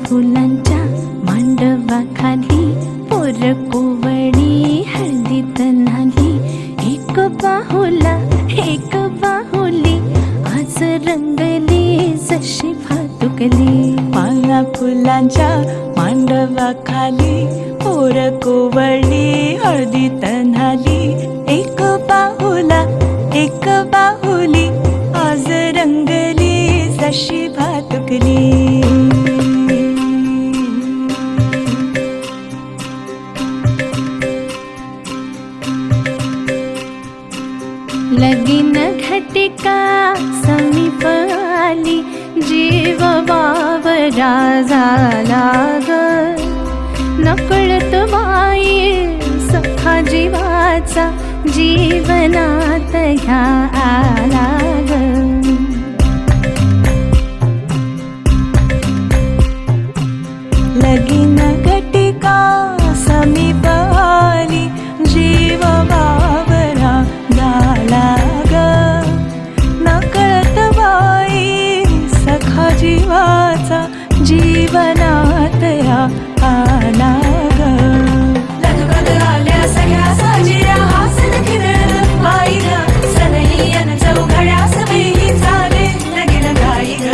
फुलांच्या मांडवाखाली पोर कोवळी हळदीत न्हाली. एक बाहुली आज रंगली जशी भातुकली. पाना फुलांच्या मांडवाखाली पोर कोवळी हळदीत न्हाली. एक बाहुली आज रंगली जशी भातुकली. लगीन घटिका समीप आली जीव वावरा झाला ग. नकळत बाई सखा जीवाचा जीवनात ह्या आला ग. लगीन घटिका समीप आली जीव वावरा झाला ग. नकळत बाई सखा जीवाचा जीवनात या आला ग. लगबग आल्या सगळ्या साजिऱ्या हासन खिदळलं बाईला. सनई अन चौघड्या सगळी झाले लगीन घाई ग.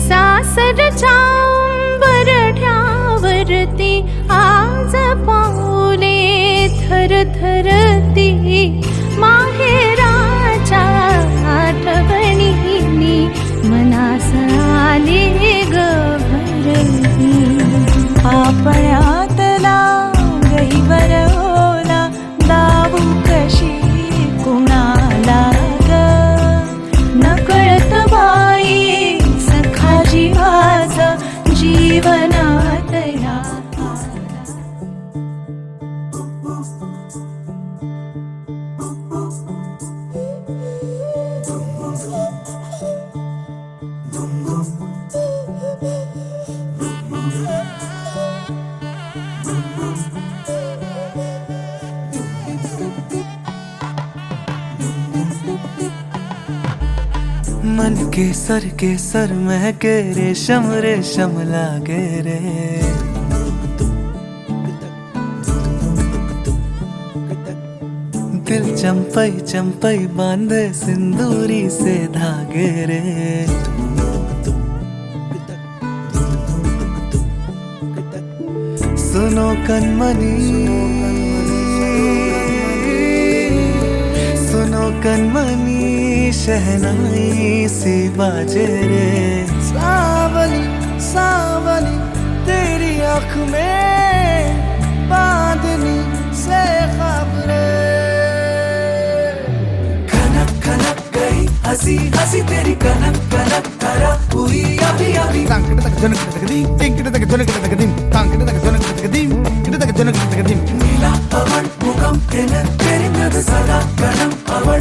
सासरच्या उंबरठ्यावरती आज पाऊले थरथरती. माहेराच्या आठवणीनी मनास आली ग भरती. आपल्यातला गहीवर ओला दाबू कशी कुणाला ग. नकळत बाई सखा जीवाचा जीवनात या मन केसर महके रेशम रेशम लागे रे. दिल चंपई बांधे सिंदूरी से धागे रे. सुनो कनमनी शहनाई सी बाजे रे. सावली तेरी आँख में बांधनी से ख्वाब रे. खनक गई हंसी तेरी कनक करा हुई अभी नीला पवन मुखम तेरी नद सदा कणम अवण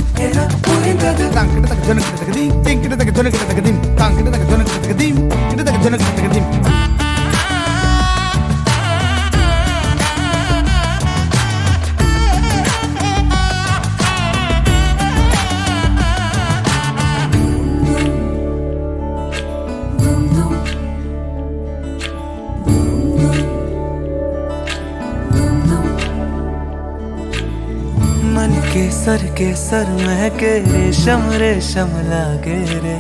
मन केसर महके रेशम लागे रे.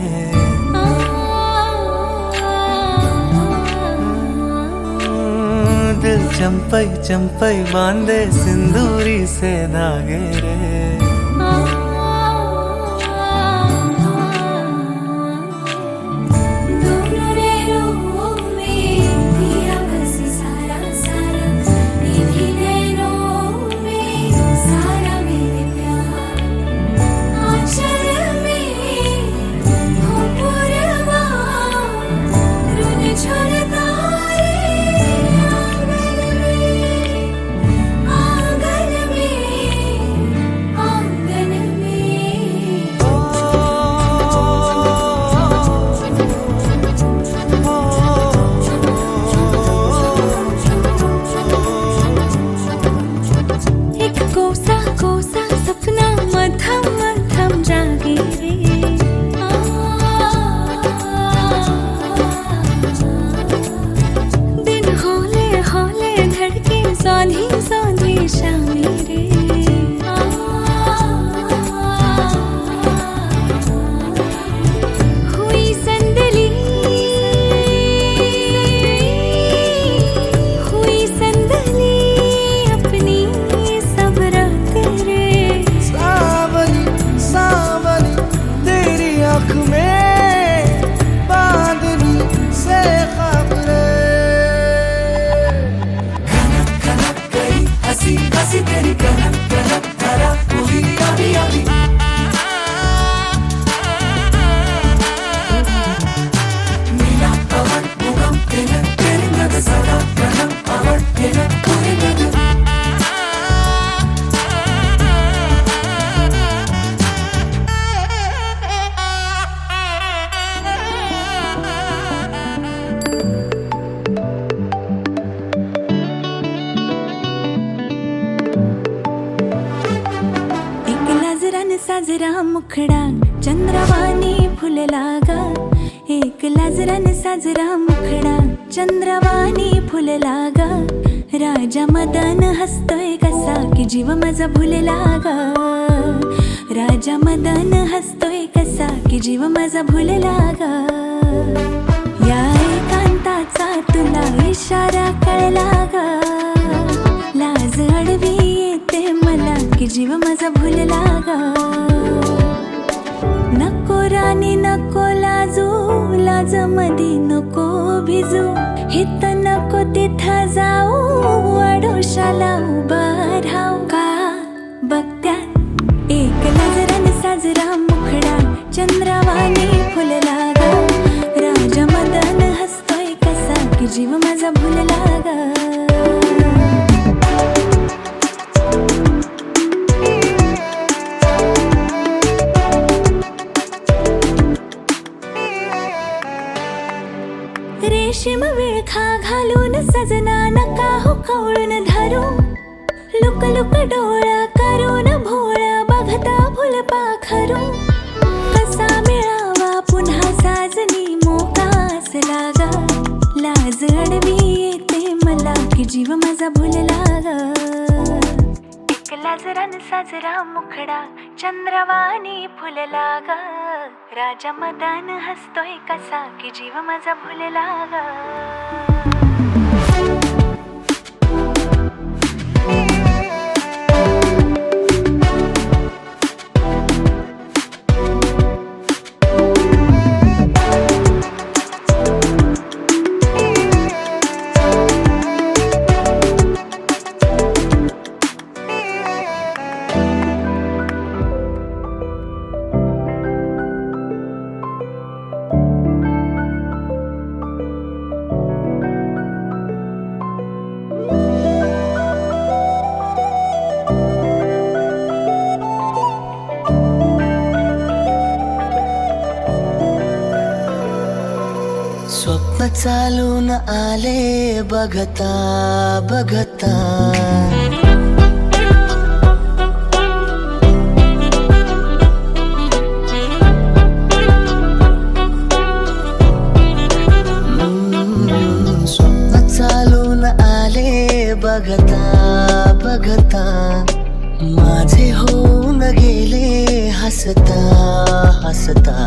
दिल चंपई बांधे सिंदूरी से धागे रे. साजरा मुखडा चंद्रवाणी फुलला ग एक लाजरान साजरा मुखडा चंद्रवाणी फुलला ग राजा मदन हसतोय कसा की जीव माझा भुलला ग राजा मदन हसतोय कसा की जीव माझा भुलला ग या एकांताचा तुला इशारा कळला ग लाज अडवी येते मला की जीव माझा भुलला ग नको राणी नको लाजू लाज मधी नको भिजू हित नको तिथं जाऊ आडोशाला उभा राहू का बघत्यात एक लाजरान साजरा मुखडा चंद्रवाणी फुलला ग राजा मदन हसतोय कसा की जीव माझा भुलला ग रेशीम विळखा घालून सजना नका हो कवळून धरू लुक लुक डोळा करून भोळा बघता फुलपाखरू कसा मिळावा पुन्हा साजनी मोकास लागा लाज अडवी येते मला की जीव माझा भुलला ग एक लाजरान साजरा मुखडा चंद्रवाणी फुलला ग राजा मदन हसतोय कसा की जीव माझा भुलला ग स्वप्न चालून आले बघता बघता स्वप्न चालून आले बघता बघता माझे होऊन गेले हसता हसता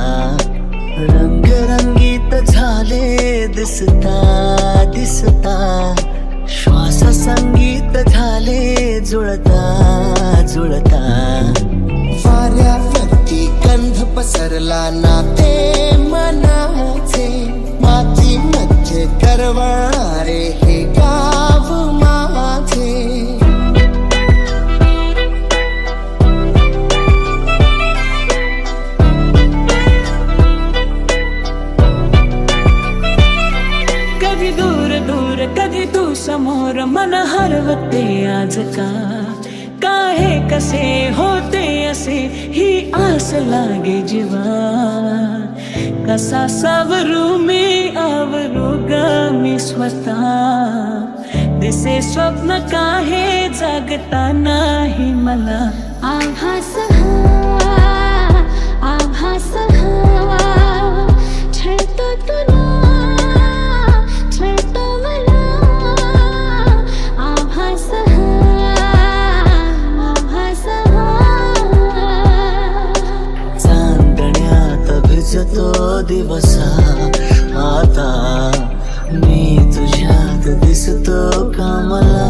रंगरंगीत झाले दिसता दिसता श्वास संगीत झाले जुळता जुळता वाऱ्यावरती गंध पसरला नाते मनाचे मातीमध्ये करवणारे हे गाव माझे कधी तू समोर मन हरवते आज काहे कसे होते असे ही आस लागे जीवा कसा सावरू मी आवरू ग मी स्वतः दिसे स्वप्न काहे जागता नाही मला आभास आभास छळतो तुला छळतो मला आभास आभास चांदण्यात भिजतो दिवसा आता मी तुझ्यात दिसतो का मला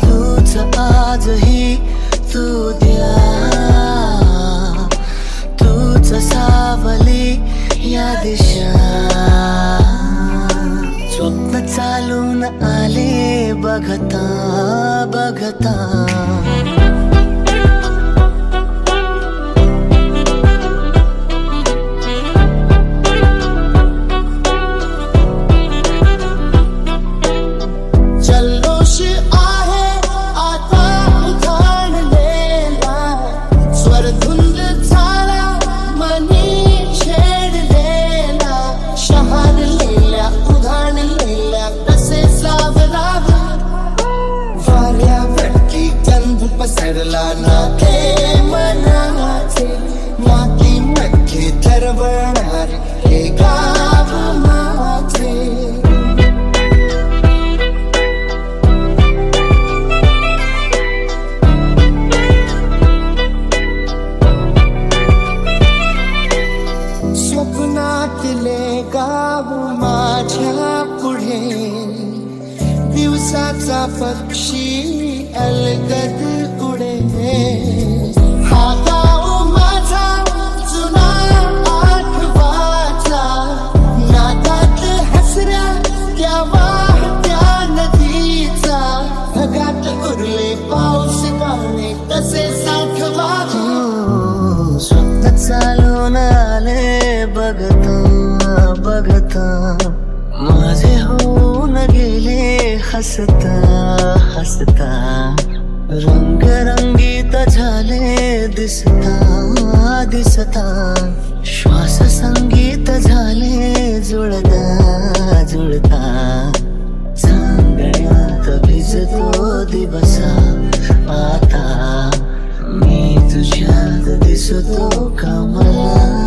तूच आजही तू द्या तूच सावली या दिशा स्वप्न चालून आले बघता बघता पसरला नाते दिवसाचा पक्षी अलगद उडे हा गाव माझा जुना आठवाचा नादात हसऱ्या त्या वाहत्या नदीचा ढगात उरले पाऊस पाणी तसे साठवा स्वप्न चालून आले बघता बघता माझे होऊन गेले हसता हसता रंगरंगीत झाले दिसता दिसता श्वास संगीत झाले जुळता जुळता चांदण्यात भिजतो दिवसा आता मी तुझ्यात दिसतो का मला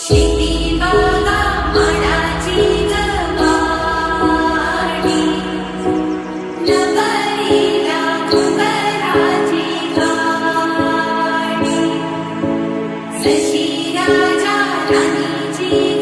शेती बागा मनाची जमाडी नगरीला घुंगराची गाडी जशी राजा राणीची